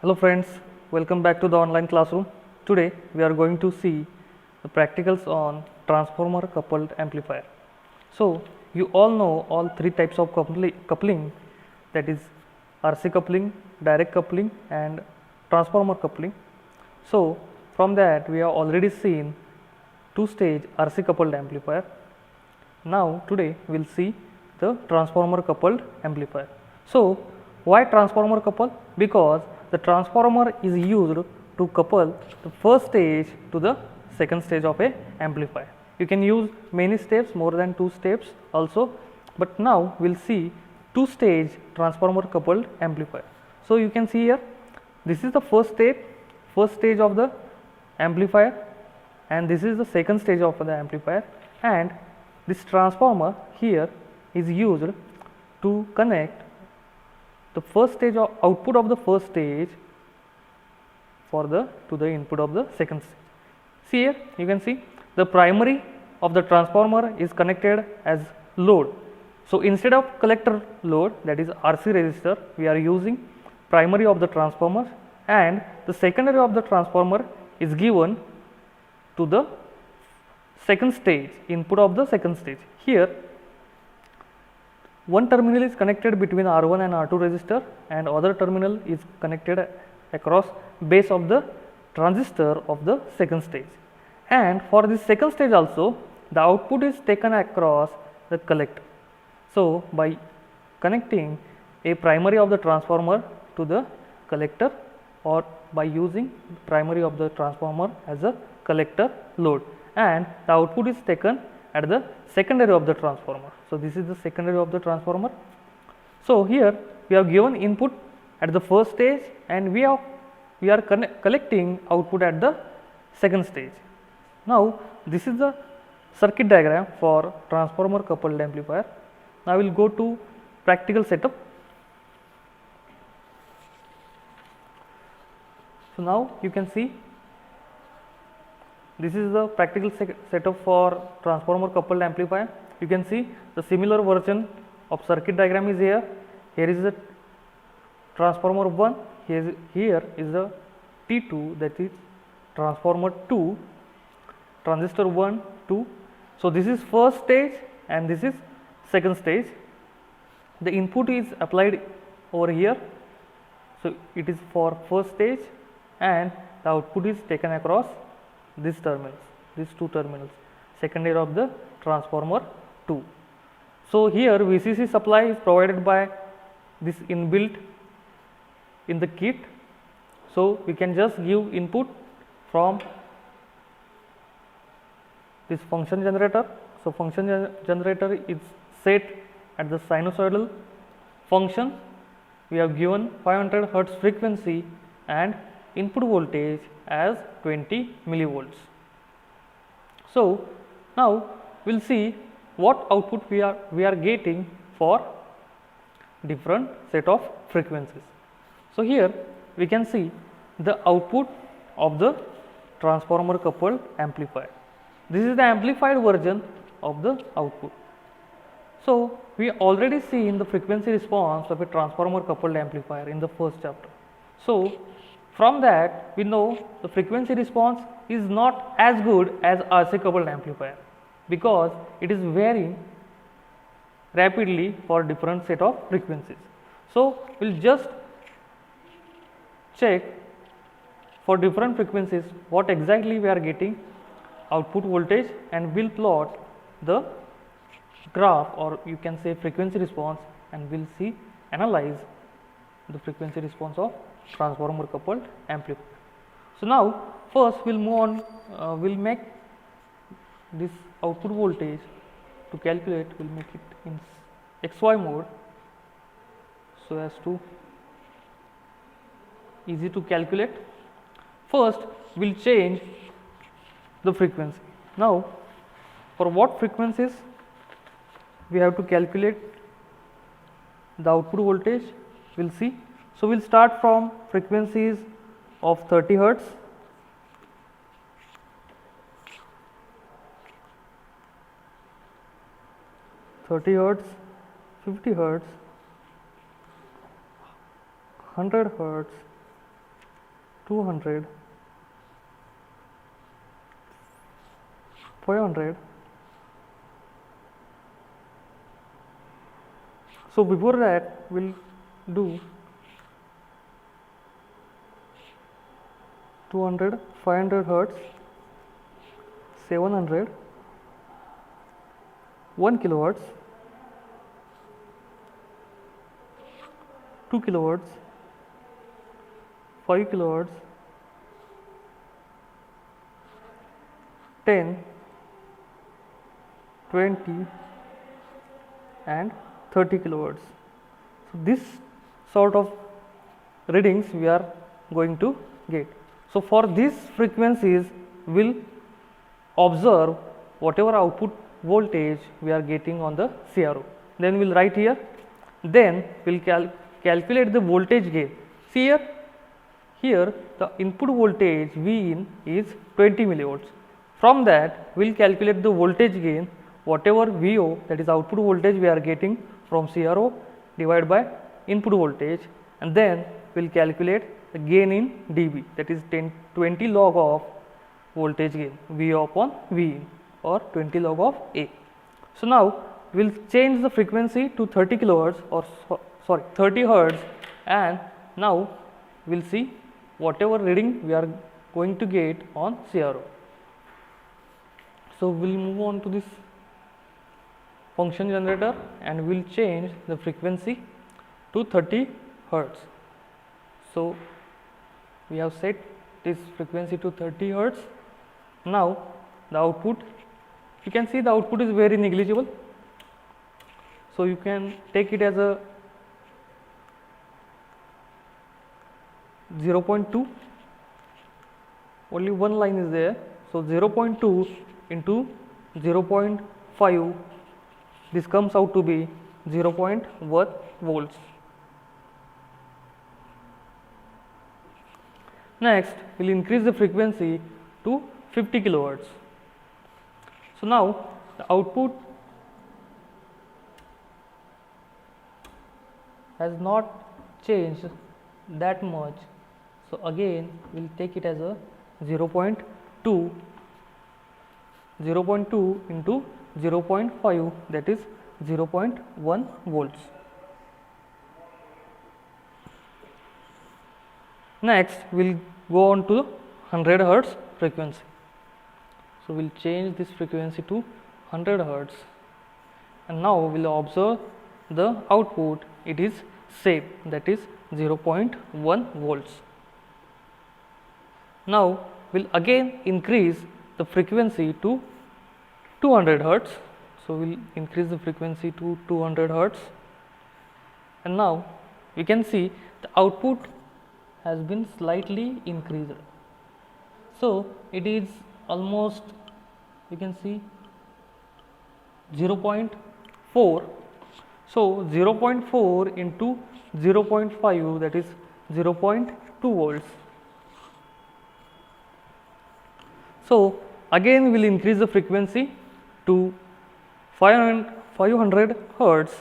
Hello friends, welcome back to the online classroom. Today we are going to see the practicals on transformer coupled amplifier. So you all know all three types of coupling, that is RC coupling, direct coupling and transformer coupling. So from that we have already seen two-stage RC coupled amplifier. Now today we will see the transformer coupled amplifier. So why transformer couple? Because the transformer is used to couple the first stage to the second stage of a amplifier. You can use many steps, more than 2 steps also, but now we will see two-stage transformer coupled amplifier. So you can see here, this is the first stage of the amplifier, and this is the second stage of the amplifier, and this transformer here is used to connect the first stage of output of the first stage to the input of the second stage. See here, you can see the primary of the transformer is connected as load. So instead of collector load, that is RC resistor, we are using primary of the transformer, and the secondary of the transformer is given to the second stage, input of the second stage. Here one terminal is connected between R1 and R2 resistor, and other terminal is connected across base of the transistor of the second stage. And for this second stage also, the output is taken across the collector. So by connecting a primary of the transformer to the collector, or by using primary of the transformer as a collector load, and the output is taken at the secondary of the transformer. So this is the secondary of the transformer. So here we have given input at the first stage, and we are collecting output at the second stage. Now this is the circuit diagram for transformer coupled amplifier. Now we will go to practical setup. So now you can see this is the practical setup for transformer coupled amplifier. You can see the similar version of circuit diagram is here. Here is the transformer 1, here is the T2, that is transformer 2, transistor 1, 2. So this is first stage and this is second stage. The input is applied over here. So it is for first stage, and the output is taken across these two terminals, secondary of the transformer 2. So here VCC supply is provided by this inbuilt in the kit. So we can just give input from this function generator. So function generator is set at the sinusoidal function. We have given 500 hertz frequency and input voltage as 20 millivolts. So now we will see what output we are getting for different set of frequencies. So here we can see the output of the transformer coupled amplifier. This is the amplified version of the output. So we already seen the frequency response of a transformer coupled amplifier in the first chapter. So from that we know the frequency response is not as good as RC coupled amplifier, because it is varying rapidly for different set of frequencies. So we will just check for different frequencies what exactly we are getting output voltage, and we will plot the graph, or you can say frequency response, and we will analyze the frequency response of transformer coupled amplifier. So now first we will move on, we will make this output voltage to calculate, we will make it in XY mode so as to easy to calculate. First we will change the frequency. Now for what frequencies we have to calculate the output voltage, we will see. So we will start from frequencies of 30 hertz, 30 hertz, 50 hertz, 100 hertz, 200, 500. So before that we'll do 200, 500 hertz, 700, 1 kilohertz, 2 kilohertz, 5 kilohertz, 10, 20 and 30 kilohertz. So this sort of readings we are going to get. So for these frequencies we'll observe whatever output voltage we are getting on the CRO. Then we'll write here. Then we'll calculate the voltage gain. See here the input voltage V in is 20 millivolts. From that we'll calculate the voltage gain, whatever VO, that is output voltage we are getting from CRO, divided by input voltage, and then we'll calculate the gain in dB, that is 20 log of voltage gain VO upon V in, or 20 log of A. So now we'll change the frequency to 30 kilohertz, or 30 hertz, and now we'll see whatever reading we are going to get on CRO. So we'll move on to this function generator and we'll change the frequency to 30 hertz. So we have set this frequency to 30 hertz. Now the output, you can see the output is very negligible. So you can take it as a 0.2, only one line is there. So 0.2 into 0.5, this comes out to be 0.1 volts. Next we will increase the frequency to 50 kilohertz. So now the output has not changed that much. So again we will take it as a 0.2 into 0.5, that is 0.1 volts. Next we will go on to 100 hertz frequency. So we will change this frequency to 100 hertz, and now we will observe the output, it is same, that is 0.1 volts. Now we will again increase the frequency to 200 hertz. So we will increase the frequency to 200 hertz, and now we can see the output has been slightly increased. So it is almost, you can see 0.4. So 0.4 into 0.5, that is 0.2 volts. So again we will increase the frequency to 500 hertz.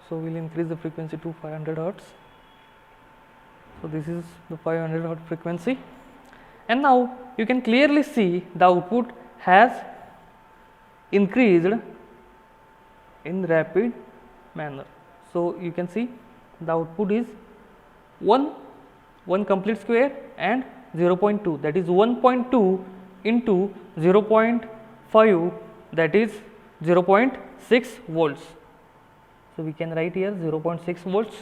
So we will increase the frequency to 500 hertz. So this is the 500 hertz frequency, and now you can clearly see the output has increased in rapid manner. So you can see the output is 1 complete square and 0.2, that is 1.2 into 0.5, that is 0.6 volts. So we can write here 0.6 volts.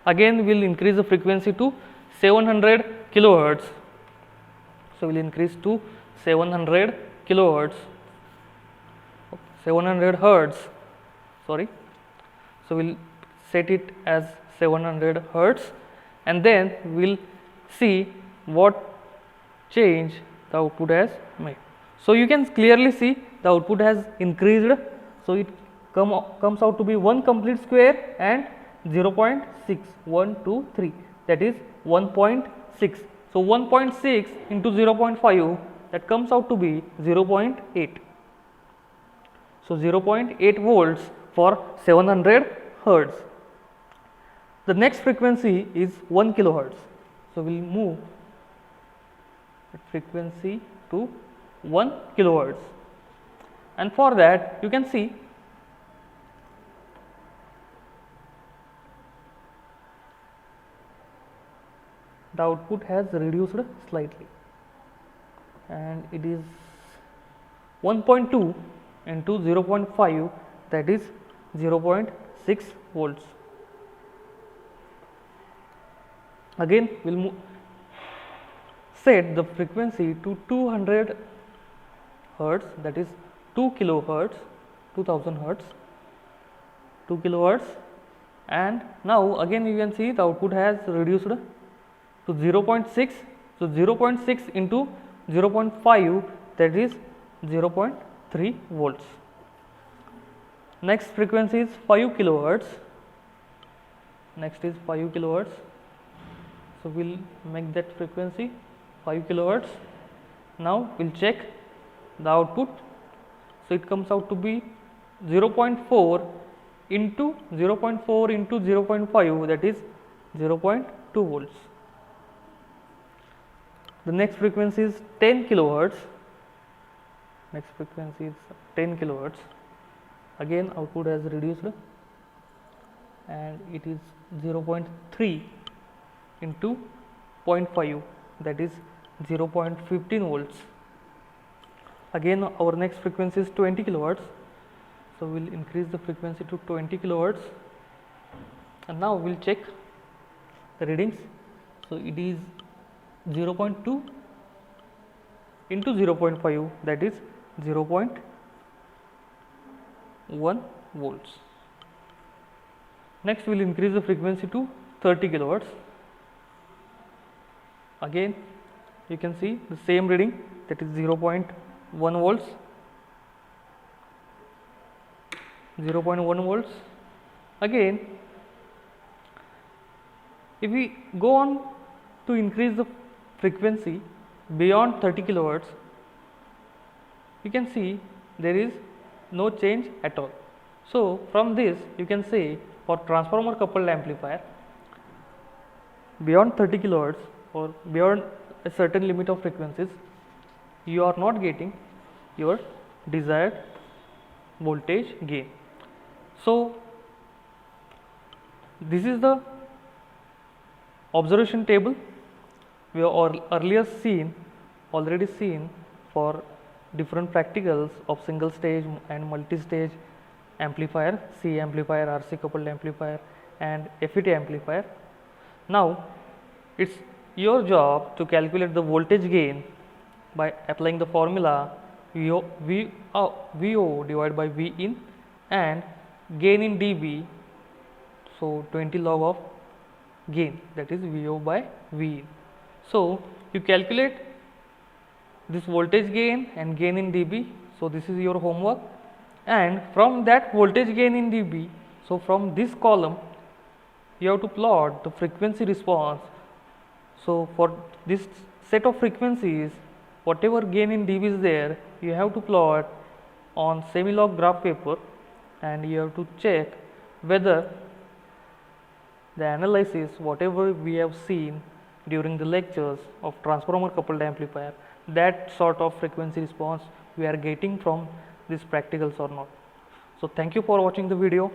Again we will increase the frequency to 700 kilohertz. So we will increase to 700 kilohertz, 700 hertz, sorry. So we will set it as 700 hertz, and then we will see what change the output has made. So you can clearly see the output has increased. So it comes out to be 1 complete square and 0.6, 1, 2, 3, that is 1.6. So 1.6 into 0.5, that comes out to be 0.8. So 0.8 volts for 700 hertz. The next frequency is 1 kilohertz. So we'll move frequency to 1 kilohertz, and for that you can see the output has reduced slightly, and it is 1.2 into 0.5, that is 0.6 volts. Again we'll set the frequency to 200 hertz, that is 2 kilohertz, 2000 hertz, 2 kilohertz, and now again you can see the output has reduced to 0.6. So 0.6 into 0.5, that is 0.3 volts. Next frequency is 5 kilohertz. Next is 5 kilohertz. So we'll make that frequency 5 kilohertz. Now we'll check the output. So it comes out to be 0.4 into 0.4 into 0.5, that is 0.2 volts. The next frequency is 10 kilohertz. Next frequency is 10 kilohertz. Again output has reduced, and it is 0.3 into 0.5, that is 0.15 volts. Again our next frequency is 20 kilohertz. So we'll increase the frequency to 20 kilohertz, and now we'll check the readings. So it is 0.2 into 0.5, that is 0.1 volts. Next we'll increase the frequency to 30 kilohertz. Again you can see the same reading, that is 0.1 volts, 0.1 volts. Again if we go on to increase the frequency beyond 30 kilohertz, you can see there is no change at all. So from this you can say, for transformer coupled amplifier, beyond 30 kilohertz or beyond a certain limit of frequencies, you are not getting your desired voltage gain. So this is the observation table we have already seen for different practicals of single stage and multi-stage amplifier, C amplifier, RC coupled amplifier, and FET amplifier. Now it's your job to calculate the voltage gain by applying the formula VO divided by V in, and gain in dB. So 20 log of gain, that is VO by V in. So you calculate this voltage gain and gain in dB. So this is your homework, and from that voltage gain in dB, so from this column you have to plot the frequency response. So for this set of frequencies, whatever gain in dB is there, you have to plot on semi-log graph paper, and you have to check whether the analysis, whatever we have seen during the lectures of transformer coupled amplifier, that sort of frequency response we are getting from these practicals or not. So thank you for watching the video.